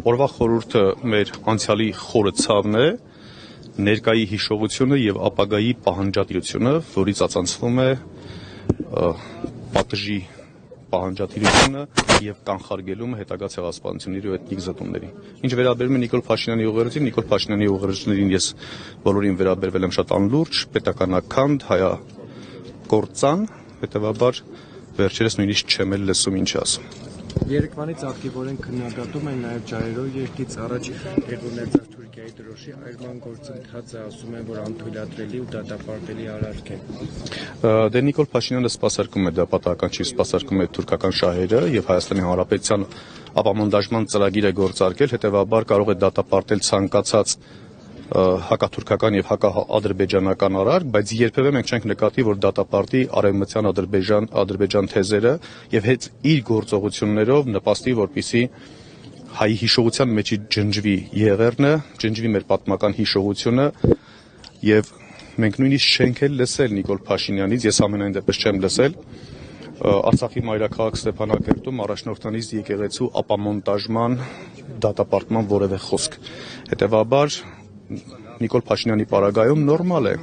Օրվա խորհուրդը մեր անցյալի խորը ցավն է, ներկայի հիշողությունը եւ ապագայի պահանջատիրությունը, որից ածանցվում է պատժի պահանջատիրությունը եւ կանխարգելումը հետագա ցեղասպանությունների ու էթնիկ զտումների։ Ինչ վերաբերում է Նիկոլ Փաշինյանի ուղերձին, Նիկոլ Փաշինյանի ուղերձներին ես բոլորին վերաբերվել եմ շատ անլուրջ, պետականաքանդ, հայակործան, հետեւաբար վերջերս նույնիսկ չեմ էլ լսում ինչ ասում։ Երեկվանից ակտիվորեն քննադատում են նաև Ջայրով երկից առաջ ներդրած Թուրքիայի դրոշի այրման գործընթացը, ասում են, որ անթույլատրելի ու դատապարտելի արարք է։ Դե Նիկոլ Փաշինյանը սպասարկում է, դա պատահական չի, սպասարկում է թուրքական շահերը եւ Հայաստանի Հանրապետության ապամոնդաժման ծրագիր է գործարկել, հետեւաբար կարող է դատապարտել ցանկացած հակաթուրքական եւ հակաադրբեջանական արարք, բայց երբևէ մենք չենք նկատի, որ դատապարտի արևմտյան Ադրբեջան թեզերը եւ հետ իր գործողություններով նպաստի, որպեսզի հայի հիշողության մեջի ջնջվի եղերնը, ջնջվի մեր պատմական հիշողությունը եւ մենք նույնիսկ չենք էլ լսել Նիկոլ Փաշինյանից, ես ամենայն դեպս չեմ լսել Արցախի մայրաքաղաք Ստեփանակերտում առաջնորդանից եկեղեցու ապամոնտաժման դատապարտման որևէ խոսք։ Հետեւաբար Նիկոլ Փաշինյանի պարագայում նորմալ է։